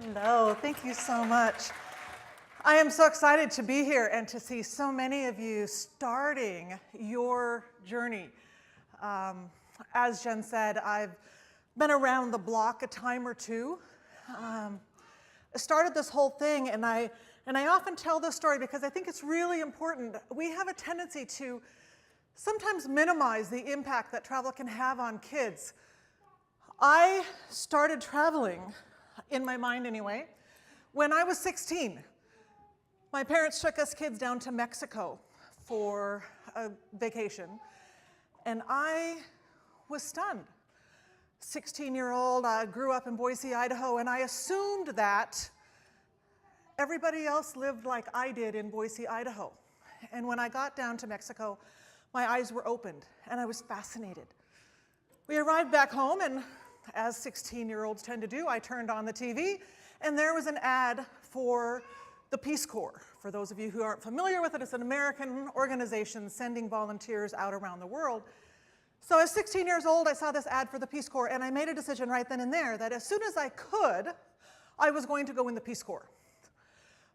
Hello, thank you so much. I am so excited to be here and to see so many of you starting your journey. As Jen said, I've been around the block a time or two. I started this whole thing, and I often tell this story because I think it's really important. We have a tendency to sometimes minimize the impact that travel can have on kids. I started traveling, in my mind anyway, when I was 16. My parents took us kids down to Mexico for a vacation, and I was stunned. 16-year-old, I grew up in Boise, Idaho, and I assumed that everybody else lived like I did in Boise, Idaho. And when I got down to Mexico, my eyes were opened, and I was fascinated. We arrived back home, and as 16-year-olds tend to do, I turned on the TV, and there was an ad for the Peace Corps. For those of you who aren't familiar with it, it's an American organization sending volunteers out around the world. So as 16 years old, I saw this ad for the Peace Corps, and I made a decision right then and there that as soon as I could, I was going to go in the Peace Corps.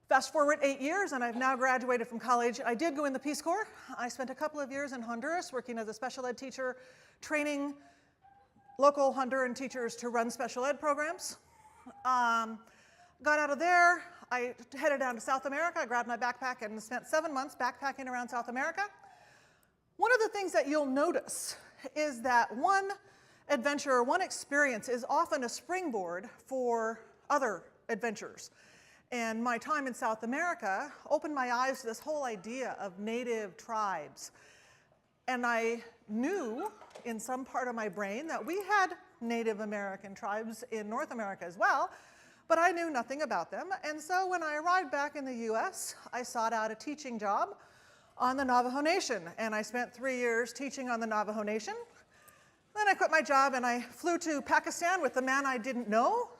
Fast forward 8 years, and I've now graduated from college. I did go in the Peace Corps. I spent a couple of years in Honduras working as a special ed teacher, training local Honduran teachers to run special ed programs. Got out of there, I headed down to South America. I grabbed my backpack and spent 7 months backpacking around South America. One of the things that you'll notice is that one adventure or one experience is often a springboard for other adventures. And my time in South America opened my eyes to this whole idea of native tribes. And I knew in some part of my brain that we had Native American tribes in North America as well, but I knew nothing about them. And so when I arrived back in the US, I sought out a teaching job on the Navajo Nation. And I spent 3 years teaching on the Navajo Nation. Then I quit my job and I flew to Pakistan with the man I didn't know.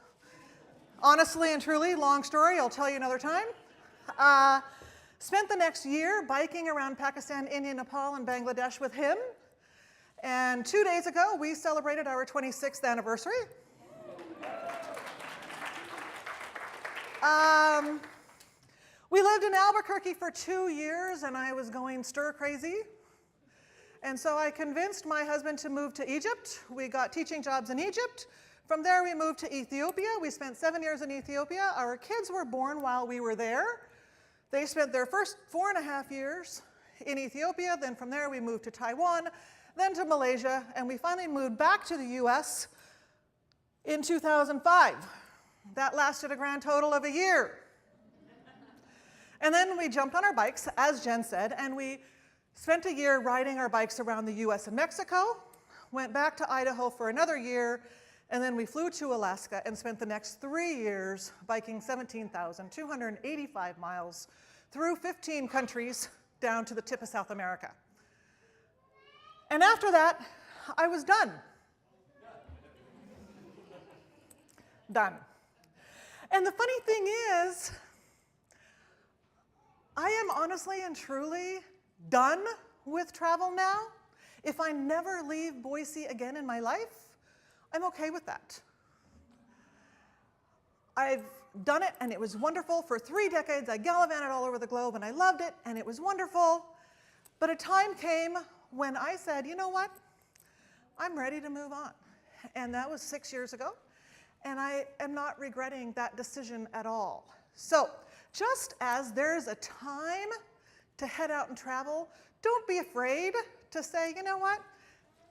Honestly and truly, long story, I'll tell you another time. Spent the next year biking around Pakistan, India, Nepal, and Bangladesh with him. And 2 days ago, we celebrated our 26th anniversary. We lived in Albuquerque for 2 years, and I was going stir crazy. And so I convinced my husband to move to Egypt. We got teaching jobs in Egypt. From there, we moved to Ethiopia. We spent 7 years in Ethiopia. Our kids were born while we were there. They spent their first 4.5 years in Ethiopia. Then from there, we moved to Taiwan, then to Malaysia, and we finally moved back to the US in 2005. That lasted a grand total of a year. And then we jumped on our bikes, as Jen said, and we spent a year riding our bikes around the US and Mexico, went back to Idaho for another year, and then we flew to Alaska and spent the next 3 years biking 17,285 miles through 15 countries down to the tip of South America. And after that, I was done. Done. And the funny thing is, I am honestly and truly done with travel now. If I never leave Boise again in my life, I'm okay with that. I've done it, and it was wonderful. For 3 decades, I gallivanted all over the globe, and I loved it, and it was wonderful. But a time came when I said, you know what? I'm ready to move on. And that was 6 years ago, and I am not regretting that decision at all. So just as there's a time to head out and travel, don't be afraid to say, you know what?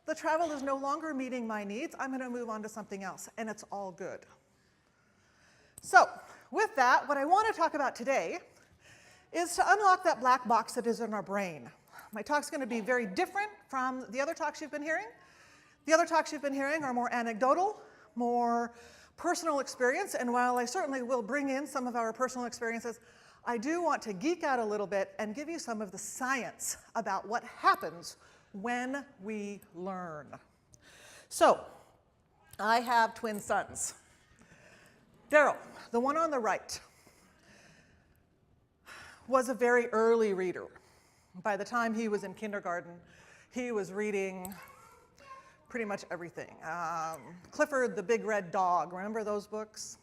The travel is no longer meeting my needs. I'm going to move on to something else, and it's all good. So with that, what I want to talk about today is to unlock that black box that is in our brain. My talk's going to be very different from the other talks you've been hearing. The other talks you've been hearing are more anecdotal, more personal experience, and while I certainly will bring in some of our personal experiences, I do want to geek out a little bit and give you some of the science about what happens when we learn. So, I have twin sons. Daryl, the one on the right, was a very early reader. By the time he was in kindergarten, he was reading pretty much everything. Clifford the Big Red Dog, remember those books?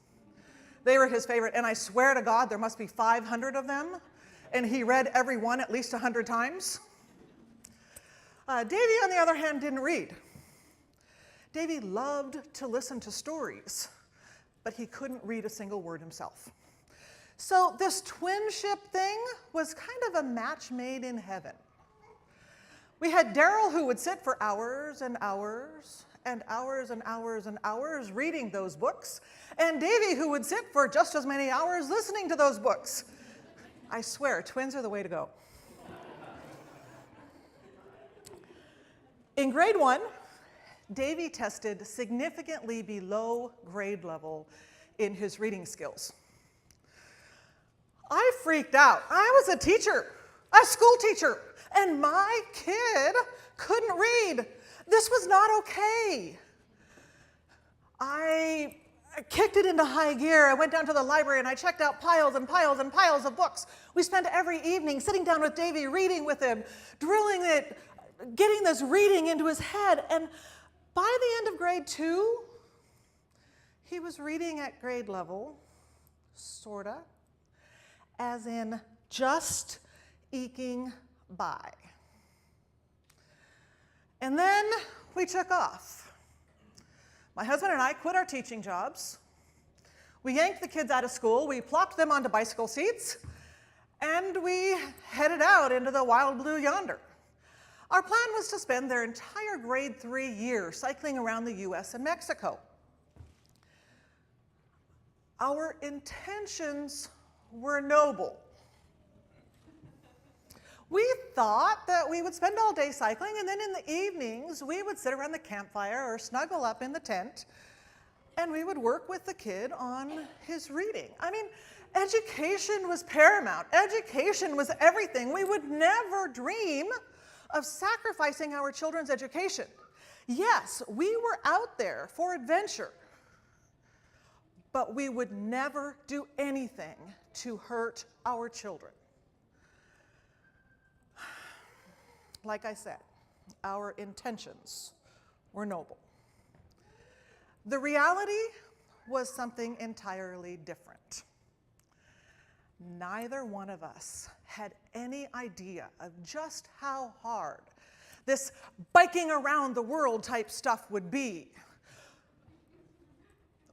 They were his favorite, and I swear to God, there must be 500 of them, and he read every one at least 100 times. Davy, on the other hand, didn't read. Davy loved to listen to stories, but he couldn't read a single word himself. So this twinship thing was kind of a match made in heaven. We had Daryl, who would sit for hours and hours and hours and hours and hours reading those books, and Davy, who would sit for just as many hours listening to those books. I swear, twins are the way to go. In grade 1, Davy tested significantly below grade level in his reading skills. I freaked out. I was a teacher, a school teacher, and my kid couldn't read. This was not okay. I kicked it into high gear. I went down to the library and I checked out piles and piles and piles of books. We spent every evening sitting down with Davy, reading with him, drilling it, getting this reading into his head. And by the end of grade 2, he was reading at grade level, sorta, as in just eking by. And then we took off. My husband and I quit our teaching jobs. We yanked the kids out of school, we plopped them onto bicycle seats, and we headed out into the wild blue yonder. Our plan was to spend their entire grade 3 year cycling around the US and Mexico. Our intentions were noble. We thought that we would spend all day cycling, and then in the evenings we would sit around the campfire or snuggle up in the tent, and we would work with the kid on his reading. I mean, education was paramount. Education was everything. We would never dream of sacrificing our children's education. Yes, we were out there for adventure, but we would never do anything to hurt our children. Like I said, our intentions were noble. The reality was something entirely different. Neither one of us had any idea of just how hard this biking around the world type stuff would be.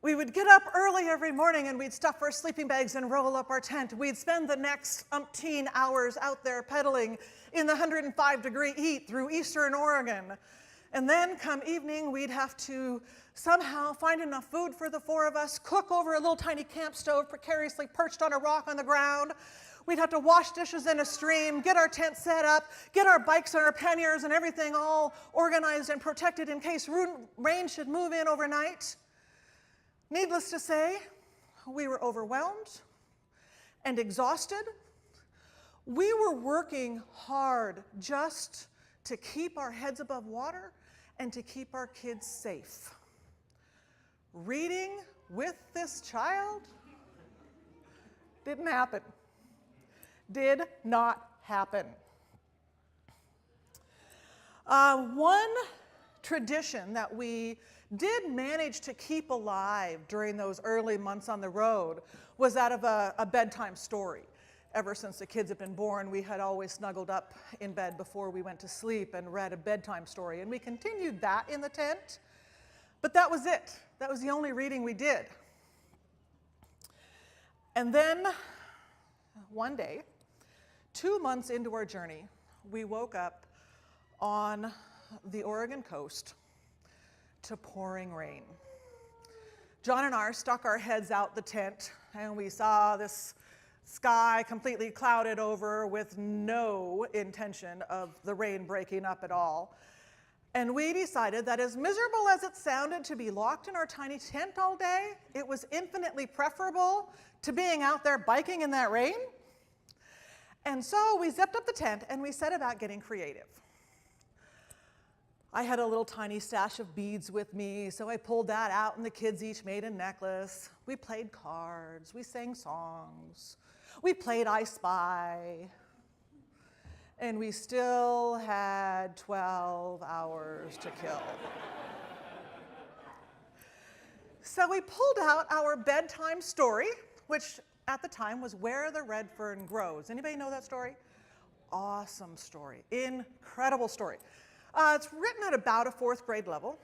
We would get up early every morning and we'd stuff our sleeping bags and roll up our tent. We'd spend the next umpteen hours out there pedaling in the 105-degree heat through eastern Oregon. And then come evening, we'd have to somehow find enough food for the 4 of us, cook over a little tiny camp stove precariously perched on a rock on the ground. We'd have to wash dishes in a stream, get our tent set up, get our bikes and our panniers and everything all organized and protected in case rain should move in overnight. Needless to say, we were overwhelmed and exhausted. We were working hard just to keep our heads above water and to keep our kids safe. Reading with this child didn't happen. Did not happen. One tradition that we did manage to keep alive during those early months on the road was that of a bedtime story. Ever since the kids had been born, we had always snuggled up in bed before we went to sleep and read a bedtime story. And we continued that in the tent, but that was it. That was the only reading we did. And then one day, 2 months into our journey, we woke up on the Oregon coast to pouring rain. John and I stuck our heads out the tent and we saw this sky completely clouded over with no intention of the rain breaking up at all. And we decided that as miserable as it sounded to be locked in our tiny tent all day, it was infinitely preferable to being out there biking in that rain. And so we zipped up the tent and we set about getting creative. I had a little tiny stash of beads with me, so I pulled that out and the kids each made a necklace. We played cards, we sang songs, we played I Spy, and we still had 12 hours to kill. So we pulled out our bedtime story, which at the time was Where the Red Fern Grows. Anybody know that story? Awesome story, incredible story. It's written at about a 4th grade level,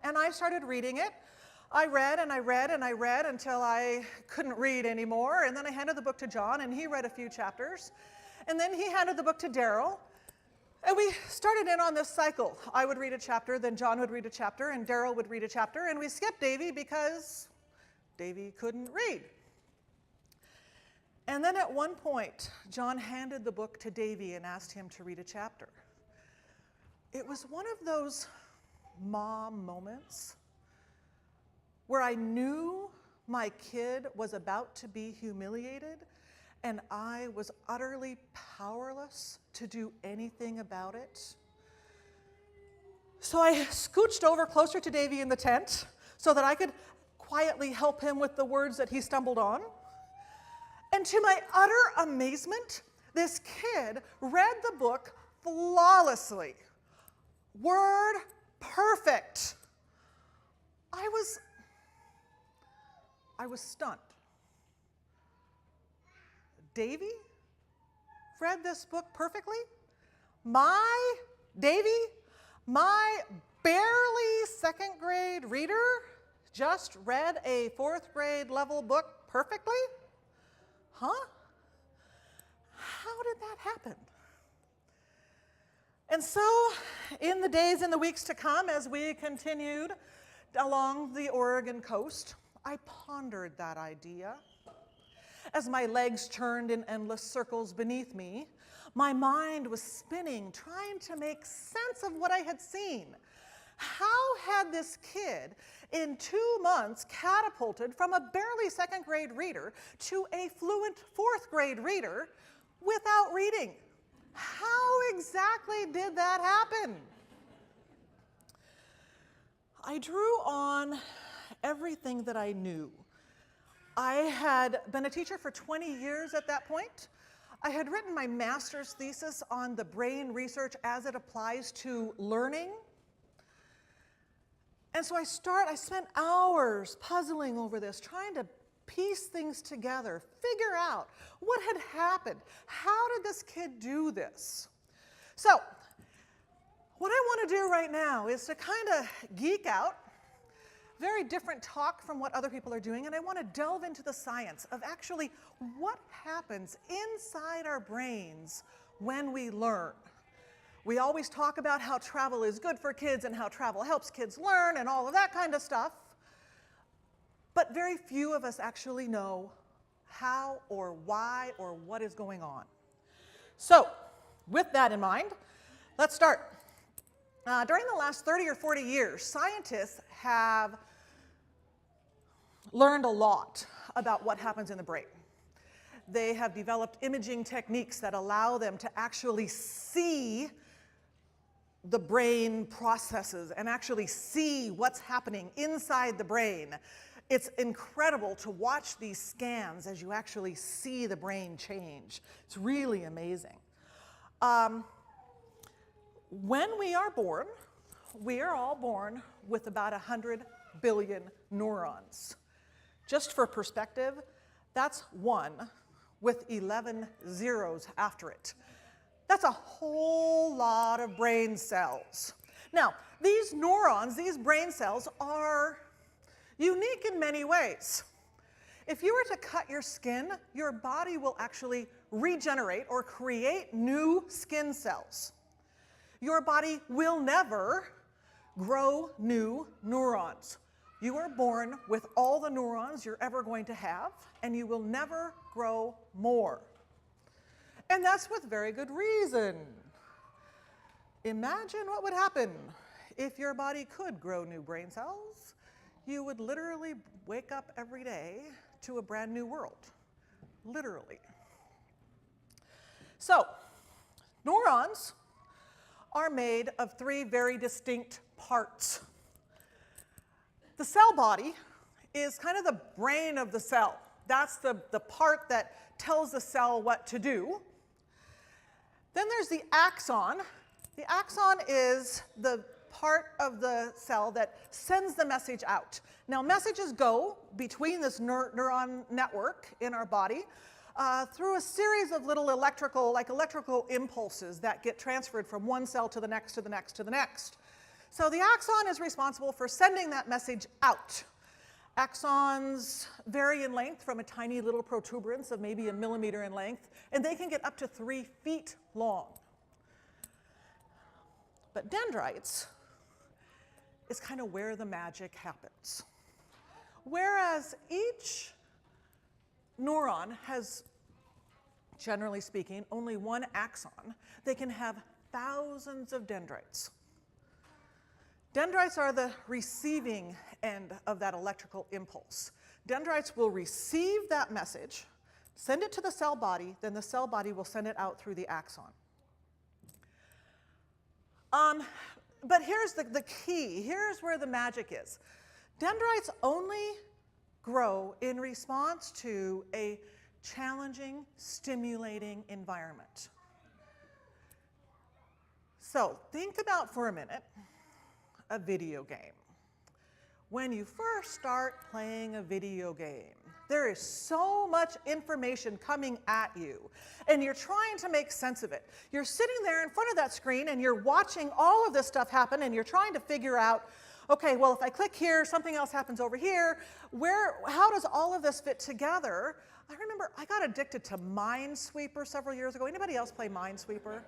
and I started reading it. I read and I read and I read until I couldn't read anymore, and then I handed the book to John, and he read a few chapters, and then he handed the book to Daryl, and we started in on this cycle. I would read a chapter, then John would read a chapter, and Daryl would read a chapter, and we skipped Davy because Davy couldn't read. And then at one point, John handed the book to Davy and asked him to read a chapter. It was one of those mom moments where I knew my kid was about to be humiliated, and I was utterly powerless to do anything about it. So I scooched over closer to Davy in the tent so that I could quietly help him with the words that he stumbled on. And to my utter amazement, this kid read the book flawlessly. Word perfect. I was stunned. Davy read this book perfectly? My Davy, my barely 2nd grade reader, just read a 4th grade level book perfectly? Huh? How did that happen? And so, in the days and the weeks to come, as we continued along the Oregon coast, I pondered that idea. As my legs turned in endless circles beneath me, my mind was spinning, trying to make sense of what I had seen. How had this kid, in 2 months, catapulted from a barely 2nd grade reader to a fluent 4th grade reader without reading? How exactly did that happen? I drew on everything that I knew. I had been a teacher for 20 years at that point. I had written my master's thesis on the brain research as it applies to learning. And so I spent hours puzzling over this, trying to piece things together, figure out what had happened. How did this kid do this? So what I want to do right now is to kind of geek out, very different talk from what other people are doing, and I want to delve into the science of actually what happens inside our brains when we learn. We always talk about how travel is good for kids and how travel helps kids learn and all of that kind of stuff, but very few of us actually know how or why or what is going on. So, with that in mind, let's start. During the last 30 or 40 years, scientists have learned a lot about what happens in the brain. They have developed imaging techniques that allow them to actually see the brain processes and actually see what's happening inside the brain. It's incredible to watch these scans as you actually see the brain change. It's really amazing. When we are born, we are all born with about 100 billion neurons. Just for perspective, that's 1 with 11 zeros after it. That's a whole lot of brain cells. Now, these neurons, these brain cells, are unique in many ways. If you were to cut your skin, your body will actually regenerate or create new skin cells. Your body will never grow new neurons. You are born with all the neurons you're ever going to have, and you will never grow more. And that's with very good reason. Imagine what would happen if your body could grow new brain cells. You would literally wake up every day to a brand new world. Literally. So, neurons are made of 3 very distinct parts. The cell body is kind of the brain of the cell. That's the part that tells the cell what to do. Then there's the axon. The axon is the part of the cell that sends the message out. Now, messages go between this neuron network in our body through a series of little electrical impulses that get transferred from one cell to the next, to the next, to the next. So the axon is responsible for sending that message out. Axons vary in length from a tiny little protuberance of maybe a millimeter in length, and they can get up to 3 feet long. But dendrites is kind of where the magic happens. Whereas each neuron has, generally speaking, only one axon, they can have thousands of dendrites. Dendrites are the receiving end of that electrical impulse. Dendrites will receive that message, send it to the cell body, then the cell body will send it out through the axon. But here's the key. Here's where the magic is. Dendrites only grow in response to a challenging, stimulating environment. So think about for a minute a video game. When you first start playing a video game, there is so much information coming at you, and you're trying to make sense of it. You're sitting there in front of that screen, and you're watching all of this stuff happen, and you're trying to figure out, okay, well, if I click here, something else happens over here. How does all of this fit together? I remember I got addicted to Minesweeper several years ago. Anybody else play Minesweeper?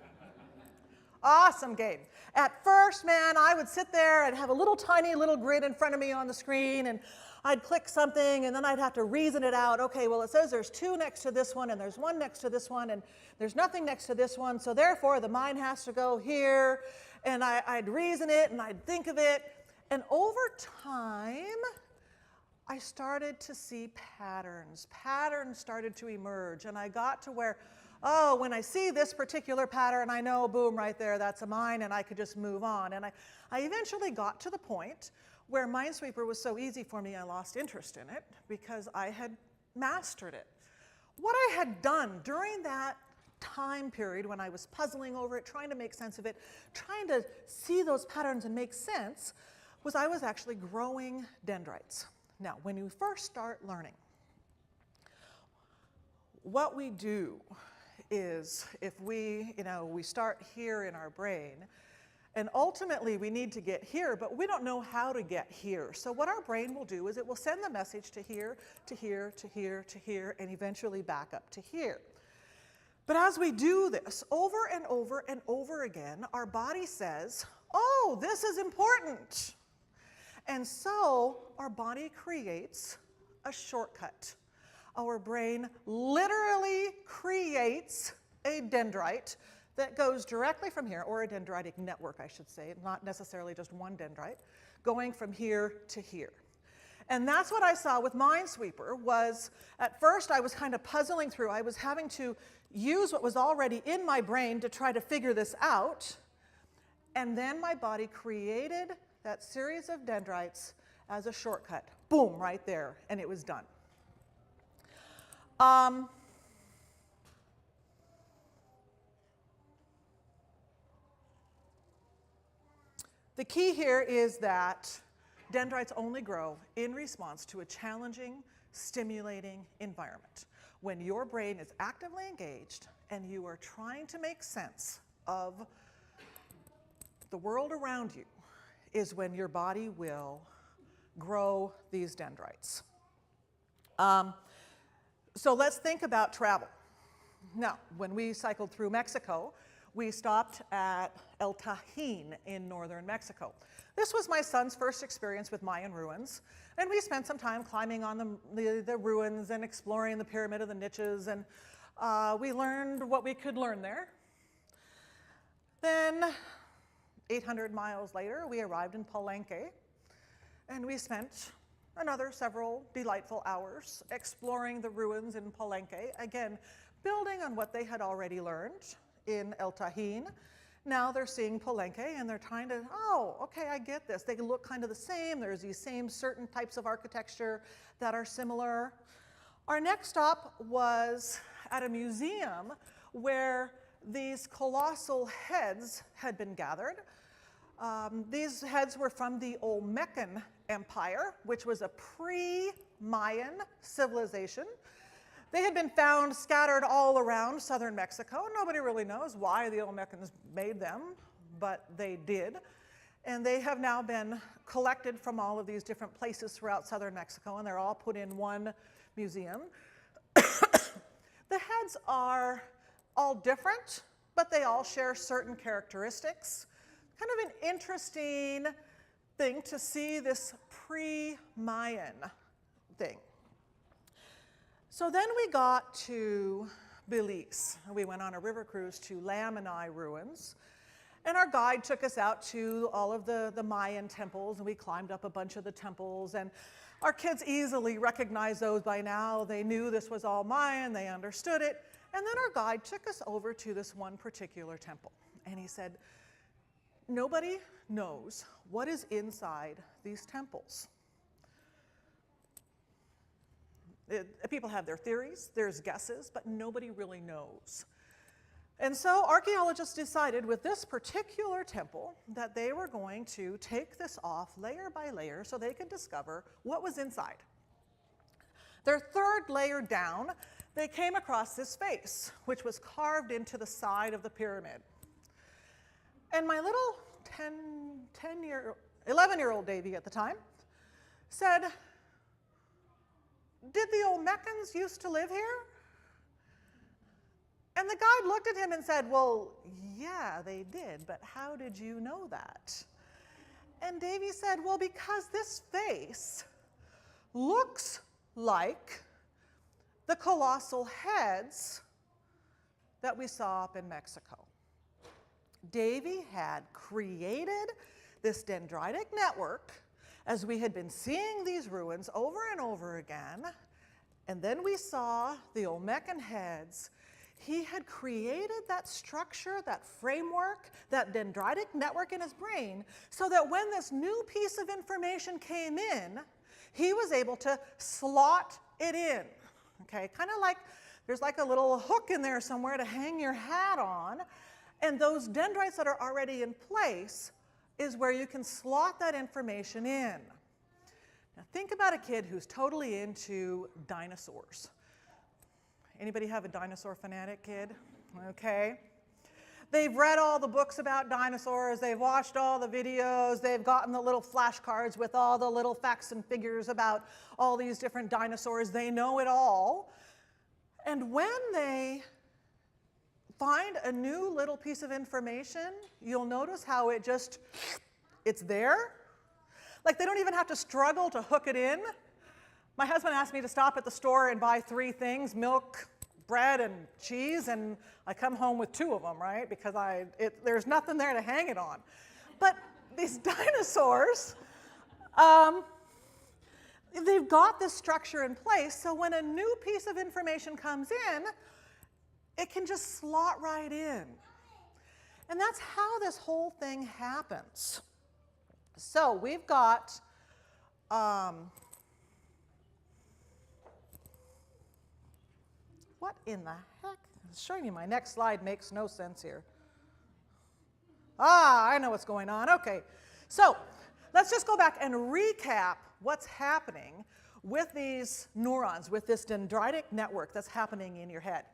Awesome game. At first, man, I would sit there and have a little tiny little grid in front of me on the screen, and I'd click something, and then I'd have to reason it out. Okay, well, it says there's 2 next to this one, and there's 1 next to this one, and there's nothing next to this one, so therefore the mine has to go here, and I'd reason it, and I'd think of it, and over time, I started to see patterns. Patterns started to emerge, and I got to where, oh, when I see this particular pattern, I know, boom, right there, that's a mine, and I could just move on. And I eventually got to the point where Minesweeper was so easy for me, I lost interest in it because I had mastered it. What I had done during that time period when I was puzzling over it, trying to make sense of it, trying to see those patterns and make sense, was I was actually growing dendrites. Now, when you first start learning, what we do is if we start here in our brain, and ultimately we need to get here, but we don't know how to get here. So what our brain will do is it will send the message to here, to here, to here, to here, and eventually back up to here. But as we do this over and over and over again, our body says, oh, this is important. And so our body creates a shortcut. Our brain literally creates a dendrite that goes directly from here, or a dendritic network, I should say, not necessarily just one dendrite, going from here to here. And that's what I saw with Minesweeper. Was at first I was kind of puzzling through. I was having to use what was already in my brain to try to figure this out. And then my body created that series of dendrites as a shortcut. Boom, right there, and it was done. The key here is that dendrites only grow in response to a challenging, stimulating environment. When your brain is actively engaged and you are trying to make sense of the world around you, is when your body will grow these dendrites. So let's think about travel. Now, when we cycled through Mexico, we stopped at El Tajín in northern Mexico. This was my son's first experience with Mayan ruins, and we spent some time climbing on the ruins and exploring the Pyramid of the Niches, and we learned what we could learn there. Then, 800 miles later, we arrived in Palenque, and we spent another several delightful hours exploring the ruins in Palenque, again, building on what they had already learned in El Tajín. Now they're seeing Palenque, and they're trying to, oh, okay, I get this. They look kind of the same. There's these same certain types of architecture that are similar. Our next stop was at a museum where these colossal heads had been gathered. These heads were from the Olmecan Empire, which was a pre-Mayan civilization. They had been found scattered all around southern Mexico. Nobody really knows why the Olmecans made them, but they did. And they have now been collected from all of these different places throughout southern Mexico, and they're all put in one museum. The heads are all different, but they all share certain characteristics. Kind of an interesting thing to see this pre-Mayan thing. So then we got to Belize. We went on a river cruise to Lamini ruins. And our guide took us out to all of the Mayan temples, and we climbed up a bunch of the temples. And our kids easily recognized those by now. They knew this was all Mayan, they understood it. And then our guide took us over to this one particular temple. And he said, nobody knows what is inside these temples. People have their theories, there's guesses, but nobody really knows. And so archaeologists decided with this particular temple that they were going to take this off layer by layer so they could discover what was inside. Their third layer down, they came across this face, which was carved into the side of the pyramid. And my little 11-year-old Davy at the time said, did the Olmecans used to live here? And the guide looked at him and said, well, yeah, they did, but how did you know that? And Davy said, well, because this face looks like the colossal heads that we saw up in Mexico. Davy had created this dendritic network as we had been seeing these ruins over and over again, and then we saw the Olmecan heads. He had created that structure, that framework, that dendritic network in his brain so that when this new piece of information came in, he was able to slot it in. Okay, kind of like there's like a little hook in there somewhere to hang your hat on, and those dendrites that are already in place is where you can slot that information in. Now think about a kid who's totally into dinosaurs. Anybody have a dinosaur fanatic kid? Okay. They've read all the books about dinosaurs, they've watched all the videos, they've gotten the little flashcards with all the little facts and figures about all these different dinosaurs. They know it all. And when they find a new little piece of information, you'll notice how it's there. Like they don't even have to struggle to hook it in. My husband asked me to stop at the store and buy 3 things, milk, bread, and cheese, and I come home with 2 of them, right? Because there's nothing there to hang it on. But these dinosaurs, they've got this structure in place, so when a new piece of information comes in, it can just slot right in. And that's how this whole thing happens. So we've got what in the heck? Showing you my next slide makes no sense here. I know what's going on. Okay, so let's just go back and recap what's happening with these neurons, with this dendritic network that's happening in your head.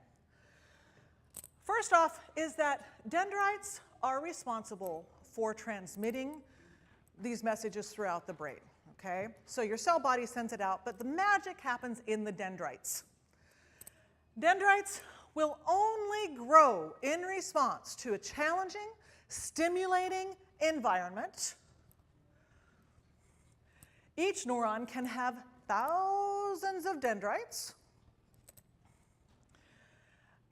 First off is that dendrites are responsible for transmitting these messages throughout the brain, okay? So your cell body sends it out, but the magic happens in the dendrites. Dendrites will only grow in response to a challenging, stimulating environment. Each neuron can have thousands of dendrites.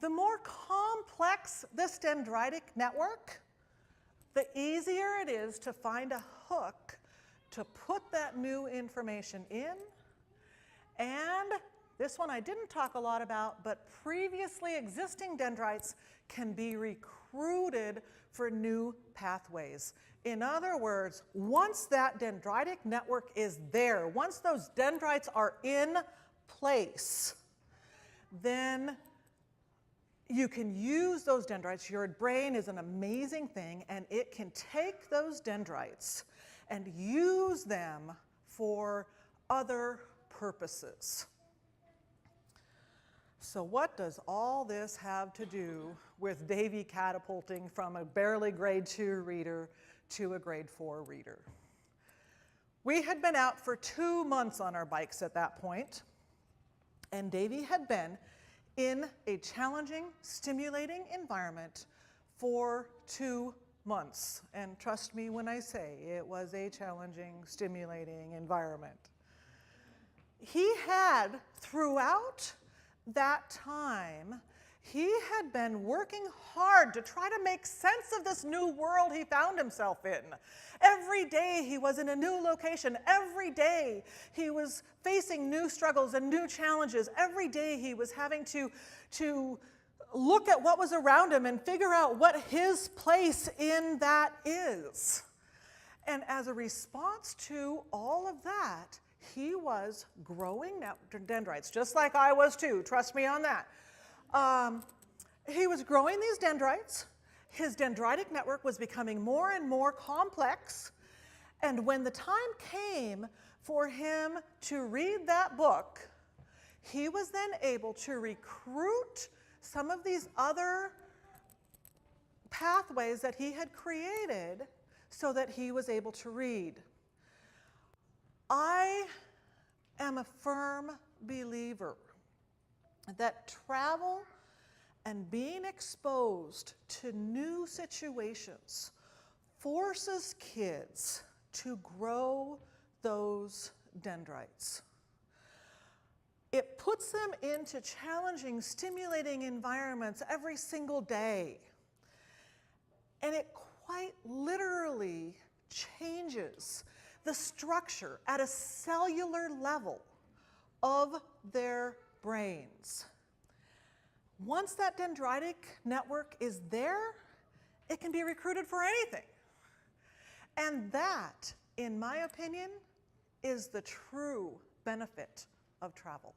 The more complex this dendritic network, the easier it is to find a hook to put that new information in. And this one I didn't talk a lot about, but previously existing dendrites can be recruited for new pathways. In other words, once that dendritic network is there, once those dendrites are in place, then you can use those dendrites. Your brain is an amazing thing, and it can take those dendrites and use them for other purposes. So what does all this have to do with Davy catapulting from a barely grade 2 reader to a grade 4 reader? We had been out for 2 months on our bikes at that point, and Davy had been in a challenging, stimulating environment for 2 months. And trust me when I say it was a challenging, stimulating environment. He had, throughout that time, he had been working hard to try to make sense of this new world he found himself in. Every day he was in a new location. Every day he was facing new struggles and new challenges. Every day he was having to look at what was around him and figure out what his place in that is. And as a response to all of that, he was growing dendrites, just like I was too, trust me on that. He was growing these dendrites. His dendritic network was becoming more and more complex. And when the time came for him to read that book, he was then able to recruit some of these other pathways that he had created so that he was able to read. I am a firm believer that travel and being exposed to new situations forces kids to grow those dendrites. It puts them into challenging, stimulating environments every single day. And it quite literally changes the structure at a cellular level of their brains. Once that dendritic network is there, it can be recruited for anything. And that, in my opinion, is the true benefit of travel.